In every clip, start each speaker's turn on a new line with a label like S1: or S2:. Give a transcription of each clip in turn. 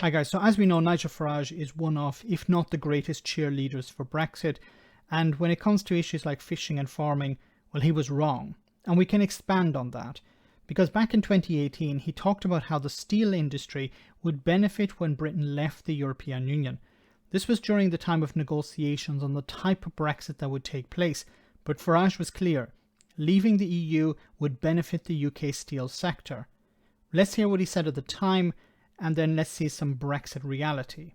S1: Hi guys, so as we know, Nigel Farage is one of, if not the greatest cheerleaders for Brexit. And when it comes to issues like fishing and farming, well, he was wrong. And we can expand on that. Because back in 2018, he talked about how the steel industry would benefit when Britain left the European Union. This was during the time of negotiations on the type of Brexit that would take place. But Farage was clear. Leaving the EU would benefit the UK steel sector. Let's hear what he said at the time, and then let's see some Brexit reality.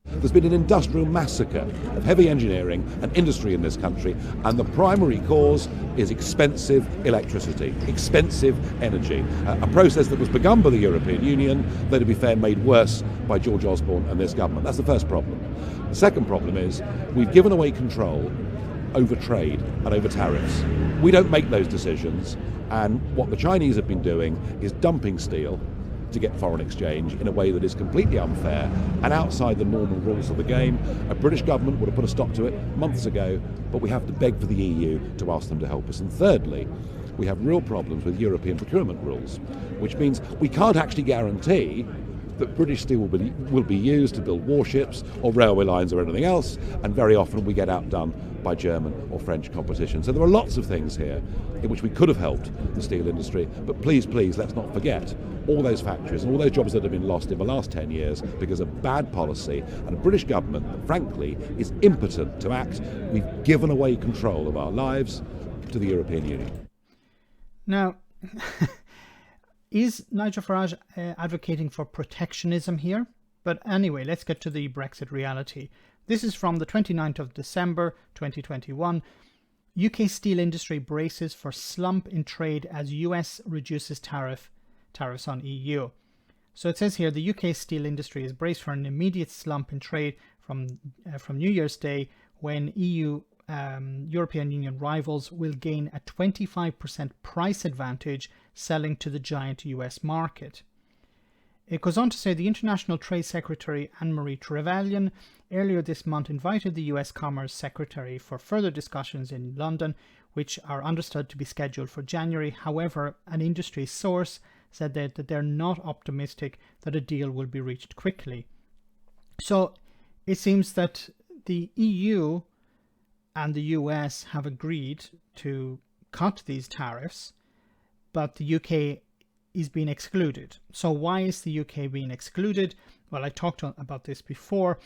S2: There's been an industrial massacre of heavy engineering and industry in this country, and the primary cause is expensive electricity, expensive energy, a process that was begun by the European Union, though to be fair made worse by George Osborne and this government. That's the first problem. The second problem is we've given away control over trade and over tariffs. We don't make those decisions, and what the Chinese have been doing is dumping steel to get foreign exchange in a way that is completely unfair and outside the normal rules of the game. A British government would have put a stop to it months ago, but we have to beg for the EU to ask them to help us. And thirdly, we have real problems with European procurement rules, which means we can't actually guarantee that British steel will be used to build warships or railway lines or anything else, and very often we get outdone by German or French competition. So there are lots of things here in which we could have helped the steel industry, but please, let's not forget all those factories and all those jobs that have been lost in the last 10 years because of bad policy and a British government that frankly is impotent to act. We've given away control of our lives to the European Union.
S1: Now, is Nigel Farage advocating for protectionism here? But anyway, let's get to the Brexit reality. This is from the 29th of December 2021. UK steel industry braces for slump in trade as US reduces tariffs on EU. So it says here the UK steel industry is braced for an immediate slump in trade from New Year's Day, when European Union rivals will gain a 25% price advantage selling to the giant US market. It goes on to say the International Trade Secretary Anne-Marie Trevelyan earlier this month invited the US Commerce Secretary for further discussions in London, which are understood to be scheduled for January. However, an industry source said that they're not optimistic that a deal will be reached quickly. So it seems that the EU and the US have agreed to cut these tariffs, but the UK is being excluded. So why is the UK being excluded? Well, I talked about this before.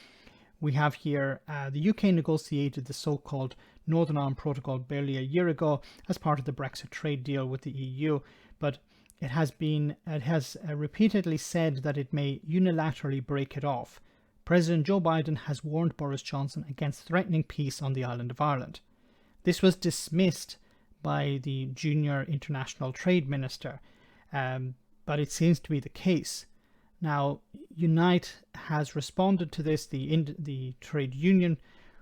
S1: We have here the UK negotiated the so-called Northern Ireland Protocol barely a year ago as part of the Brexit trade deal with the EU, but it has repeatedly said that it may unilaterally break it off. President Joe Biden has warned Boris Johnson against threatening peace on the island of Ireland. This was dismissed by the junior international trade minister, but it seems to be the case. Now, Unite has responded to this, the trade union,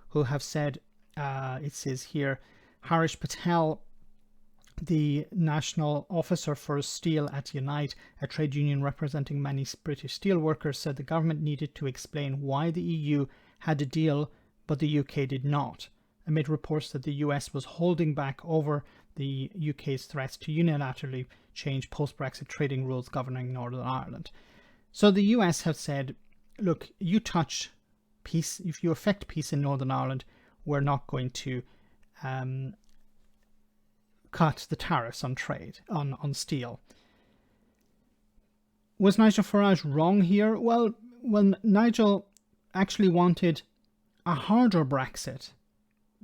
S1: who have said, it says here, Harish Patel, the national officer for steel at Unite, a trade union representing many British steel workers, said the government needed to explain why the EU had a deal but the UK did not, amid reports that the US was holding back over the UK's threats to unilaterally change post-Brexit trading rules governing Northern Ireland. So the US have said, look, you touch peace, if you affect peace in Northern Ireland, we're not going to cut the tariffs on trade, on steel. Was Nigel Farage wrong here? Well, Nigel actually wanted a harder Brexit.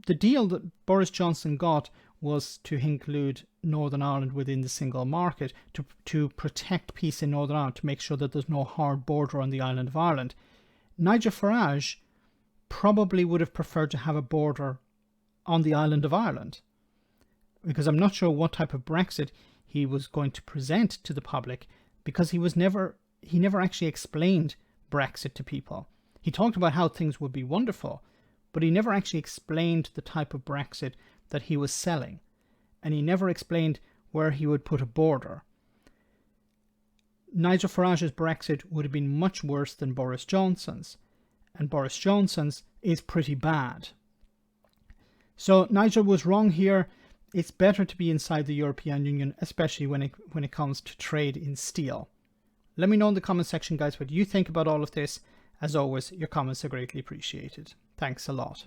S1: The deal that Boris Johnson got was to include Northern Ireland within the single market, to protect peace in Northern Ireland, to make sure that there's no hard border on the island of Ireland. Nigel Farage probably would have preferred to have a border on the island of Ireland, because I'm not sure what type of Brexit he was going to present to the public, because he never actually explained Brexit to people. He talked about how things would be wonderful, but he never actually explained the type of Brexit that he was selling, and he never explained where he would put a border. Nigel Farage's Brexit would have been much worse than Boris Johnson's, and Boris Johnson's is pretty bad. So Nigel was wrong here. It's better to be inside the European Union, especially when it comes to trade in steel. Let me know in the comment section, guys, what you think about all of this. As always, your comments are greatly appreciated. Thanks a lot.